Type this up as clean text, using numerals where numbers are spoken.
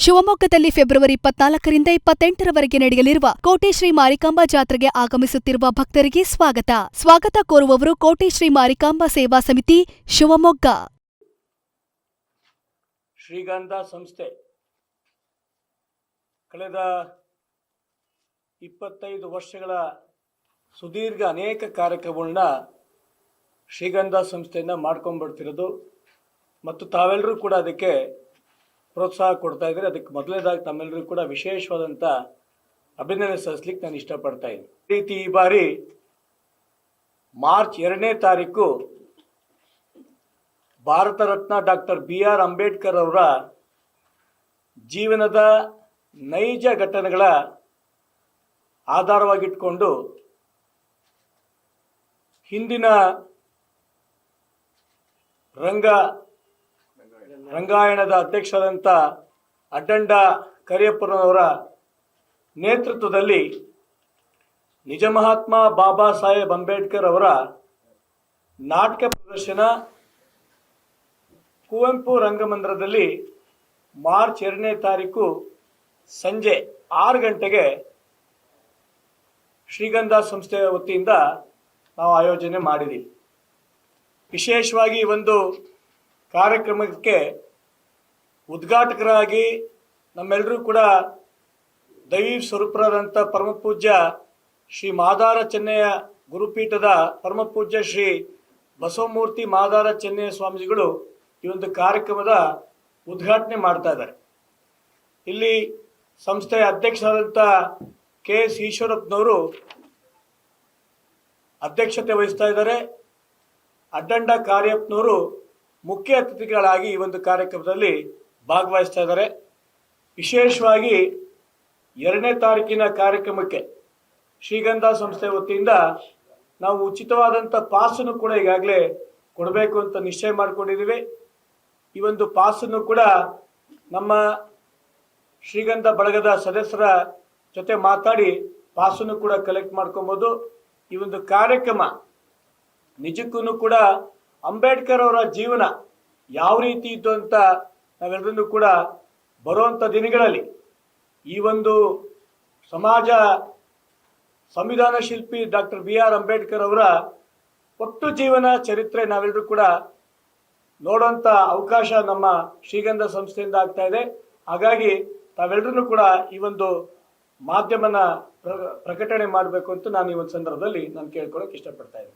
ಶಿವಮೊಗ್ಗದಲ್ಲಿ ಫೆಬ್ರವರಿ 24ರಿಂದ 28ರವರೆಗೆ ನಡೆಯಲಿರುವ ಕೋಟೆ ಶ್ರೀ ಮಾರಿಕಾಂಬಾ ಜಾತ್ರೆಗೆ ಆಗಮಿಸುತ್ತಿರುವ ಭಕ್ತರಿಗೆ ಸ್ವಾಗತ ಕೋರುವವರು ಕೋಟೆ ಶ್ರೀ ಮಾರಿಕಾಂಬಾ ಸೇವಾ ಸಮಿತಿ, ಶಿವಮೊಗ್ಗ. ಶ್ರೀಗಂಧ ಸಂಸ್ಥೆ ಕಳೆದ 25 ವರ್ಷಗಳ ಸುದೀರ್ಘ ಅನೇಕ ಕಾರ್ಯಕ್ರಮಗಳನ್ನ ಶ್ರೀಗಂಧ ಸಂಸ್ಥೆಯಿಂದ ಮಾಡ್ಕೊಂಡು ಬರ್ತಿರೋದು ಮತ್ತು ತಾವೆಲ್ಲರೂ ಕೂಡ ಅದಕ್ಕೆ ಪ್ರೋತ್ಸಾಹ ಕೊಡ್ತಾ ಇದ್ದಾರೆ. ಅದಕ್ಕೆ ಮೊದಲನೇದಾಗಿ ತಮ್ಮೆಲ್ಲರೂ ಕೂಡ ವಿಶೇಷವಾದಂಥ ಅಭಿನಂದನೆ ಸಲ್ಲಿಸಲಿಕ್ಕೆ ನಾನು ಇಷ್ಟಪಡ್ತಾ ಇದ್ದೀನಿ. ಈ ರೀತಿ ಈ ಬಾರಿ ಮಾರ್ಚ್ 2ನೇ ತಾರೀಕು ಭಾರತ ರತ್ನ ಡಾಕ್ಟರ್ BR ಅಂಬೇಡ್ಕರ್ ಅವರ ಜೀವನದ ನೈಜ ಘಟನೆಗಳ ಆಧಾರವಾಗಿಟ್ಕೊಂಡು ಹಿಂದಿನ ರಂಗಾಯಣದ ಅಧ್ಯಕ್ಷರಾದಂಥ ಅಡ್ಡಂಡ ಕರಿಯಪ್ಪನವರ ನೇತೃತ್ವದಲ್ಲಿ ನಿಜ ಮಹಾತ್ಮ ಬಾಬಾ ಸಾಹೇಬ್ ಅಂಬೇಡ್ಕರ್ ಅವರ ನಾಟಕ ಪ್ರದರ್ಶನ ಕುವೆಂಪು ರಂಗಮಂದಿರದಲ್ಲಿ ಮಾರ್ಚ್ 2ನೇ ತಾರೀಕು ಸಂಜೆ 6 ಗಂಟೆಗೆ ಶ್ರೀಗಂಧ ಸಂಸ್ಥೆಯ ವತಿಯಿಂದ ನಾವು ಆಯೋಜನೆ ಮಾಡಿದ್ದೀವಿ. ವಿಶೇಷವಾಗಿ ಒಂದು ಕಾರ್ಯಕ್ರಮಕ್ಕೆ ಉದ್ಘಾಟಕರಾಗಿ ನಮ್ಮೆಲ್ಲರೂ ಕೂಡ ದೈವಿ ಸ್ವರೂಪರಾದಂಥ ಪರಮಪೂಜ್ಯ ಶ್ರೀ ಮಾದಾರ ಚೆನ್ನಯ್ಯ ಗುರುಪೀಠದ ಪರಮಪೂಜ್ಯ ಶ್ರೀ ಬಸವಮೂರ್ತಿ ಮಾದಾರ ಚೆನ್ನಯ್ಯ ಸ್ವಾಮೀಜಿಗಳು ಈ ಒಂದು ಕಾರ್ಯಕ್ರಮದ ಉದ್ಘಾಟನೆ ಮಾಡ್ತಾ ಇದ್ದಾರೆ. ಇಲ್ಲಿ ಸಂಸ್ಥೆಯ ಅಧ್ಯಕ್ಷರಾದಂಥ KS ಈಶ್ವರಪ್ಪನವರು ಅಧ್ಯಕ್ಷತೆ ವಹಿಸ್ತಾ ಇದ್ದಾರೆ. ಅಡ್ಡಂಡ ಕಾರ್ಯಪ್ಪನವರು ಮುಖ್ಯ ಅತಿಥಿಗಳಾಗಿ ಈ ಒಂದು ಕಾರ್ಯಕ್ರಮದಲ್ಲಿ ಭಾಗವಹಿಸ್ತಾ ಇದ್ದಾರೆ. ವಿಶೇಷವಾಗಿ 2ನೇ ತಾರೀಕಿನ ಕಾರ್ಯಕ್ರಮಕ್ಕೆ ಶ್ರೀಗಂಧ ಸಂಸ್ಥೆ ವತಿಯಿಂದ ನಾವು ಉಚಿತವಾದಂಥ ಪಾಸನ್ನು ಕೂಡ ಈಗಾಗಲೇ ಕೊಡಬೇಕು ಅಂತ ನಿಶ್ಚಯ ಮಾಡಿಕೊಂಡಿದ್ದೀವಿ. ಈ ಒಂದು ಪಾಸನ್ನು ಕೂಡ ನಮ್ಮ ಶ್ರೀಗಂಧ ಬಳಗದ ಸದಸ್ಯರ ಜೊತೆ ಮಾತಾಡಿ ಪಾಸನ್ನು ಕೂಡ ಕಲೆಕ್ಟ್ ಮಾಡ್ಕೊಬೋದು. ಈ ಒಂದು ಕಾರ್ಯಕ್ರಮ ನಿಜಕ್ಕೂ ಕೂಡ ಅಂಬೇಡ್ಕರ್ ಅವರ ಜೀವನ ಯಾವ ರೀತಿ ಇತ್ತು ಅಂತ ನಾವೆಲ್ಲರನ್ನೂ ಕೂಡ ಬರುವಂಥ ದಿನಗಳಲ್ಲಿ ಈ ಒಂದು ಸಂವಿಧಾನ ಶಿಲ್ಪಿ ಡಾಕ್ಟರ್ BR ಅಂಬೇಡ್ಕರ್ ಅವರ ಒಟ್ಟು ಜೀವನ ಚರಿತ್ರೆ ನಾವೆಲ್ಲರೂ ಕೂಡ ನೋಡುವಂಥ ಅವಕಾಶ ನಮ್ಮ ಶ್ರೀಗಂಧ ಸಂಸ್ಥೆಯಿಂದ ಆಗ್ತಾ ಇದೆ. ಹಾಗಾಗಿ ತಾವೆಲ್ಲರೂ ಕೂಡ ಈ ಒಂದು ಮಾಧ್ಯಮನ ಪ್ರಕಟಣೆ ಮಾಡಬೇಕು ಅಂತ ನಾನು ಈ ಒಂದು ಸಂದರ್ಭದಲ್ಲಿ ನಾನು ಕೇಳ್ಕೊಳ್ಳೋಕೆ ಇಷ್ಟಪಡ್ತಾ ಇದ್ದೀನಿ.